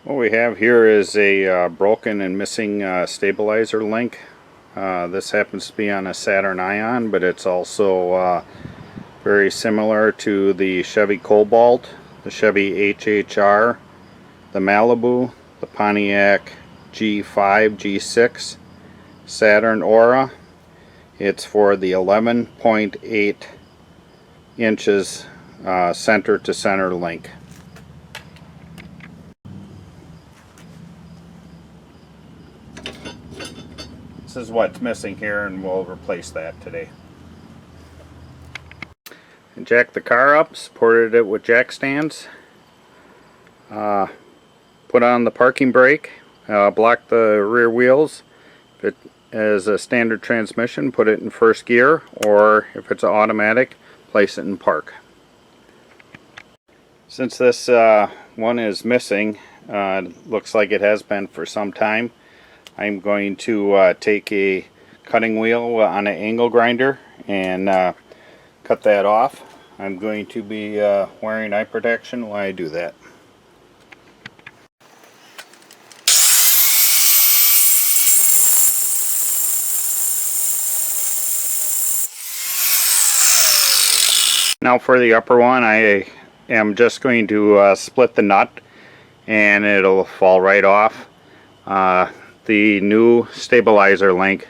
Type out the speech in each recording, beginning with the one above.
What we have here is a broken and missing stabilizer link. This happens to be on a Saturn Ion, but it's also very similar to the Chevy Cobalt, the Chevy HHR, the Malibu, the Pontiac G5, G6, Saturn Aura. It's for the 11.8 inches center to center link. This is what's missing here, and we'll replace that today. And jack the car up, supported it with jack stands. Put on the parking brake, block the rear wheels. If it is a standard transmission, put it in first gear, or if it's automatic, place it in park. Since this one is missing, looks like it has been for some time, I'm going to take a cutting wheel on an angle grinder and cut that off. I'm going to be wearing eye protection while I do that. Now for the upper one, I am just going to split the nut and it'll fall right off. The new stabilizer link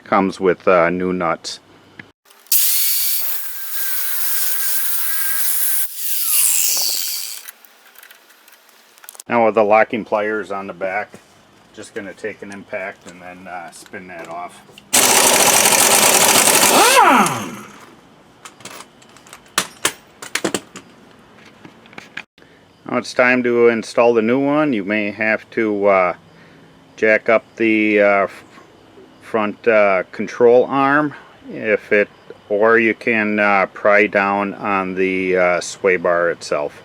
comes with new nuts. Now with the locking pliers on the back, just going to take an impact and then spin that off. Now it's time to install the new one. You may have to jack up the front control arm or you can pry down on the sway bar itself.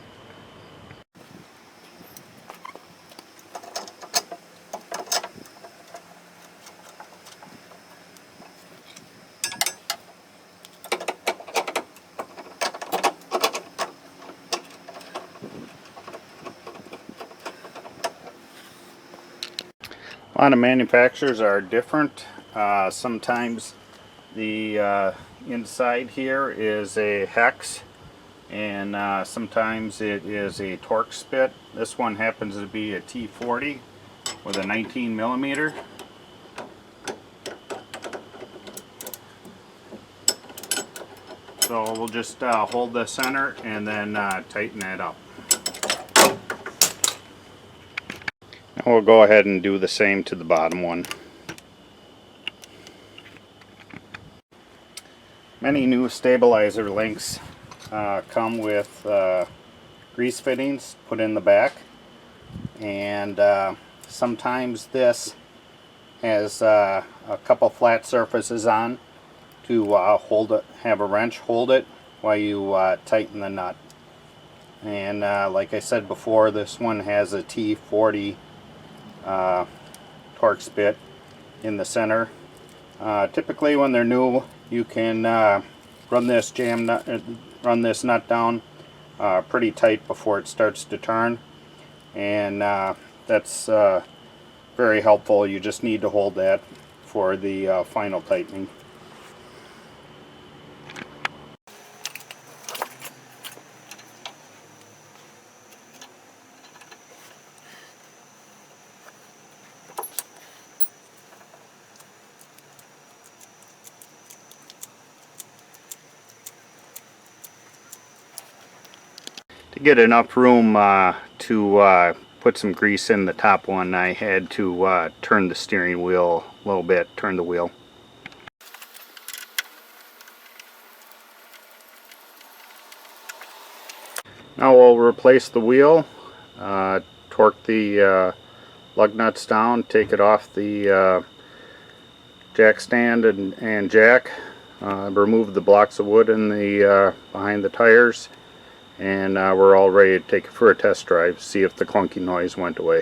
A lot of manufacturers are different. Sometimes the inside here is a hex, and sometimes it is a torque spit. This one happens to be a T40 with a 19 millimeter. So we'll just hold the center and then tighten that up. We'll go ahead and do the same to the bottom one. Many new stabilizer links come with grease fittings put in the back, and sometimes this has a couple flat surfaces on to hold it, have a wrench hold it while you tighten the nut. And like I said before, this one has a T40 torque spit in the center. Typically when they're new, you can run this nut down pretty tight before it starts to turn, and that's very helpful. You just need to hold that for the final tightening. To get enough room to put some grease in the top one, I had to turn the steering wheel a little bit, turn the wheel. Now we'll replace the wheel, torque the lug nuts down, take it off the jack stand and jack, remove the blocks of wood in the behind the tires, and we're all ready to take it for a test drive, see if the clunky noise went away.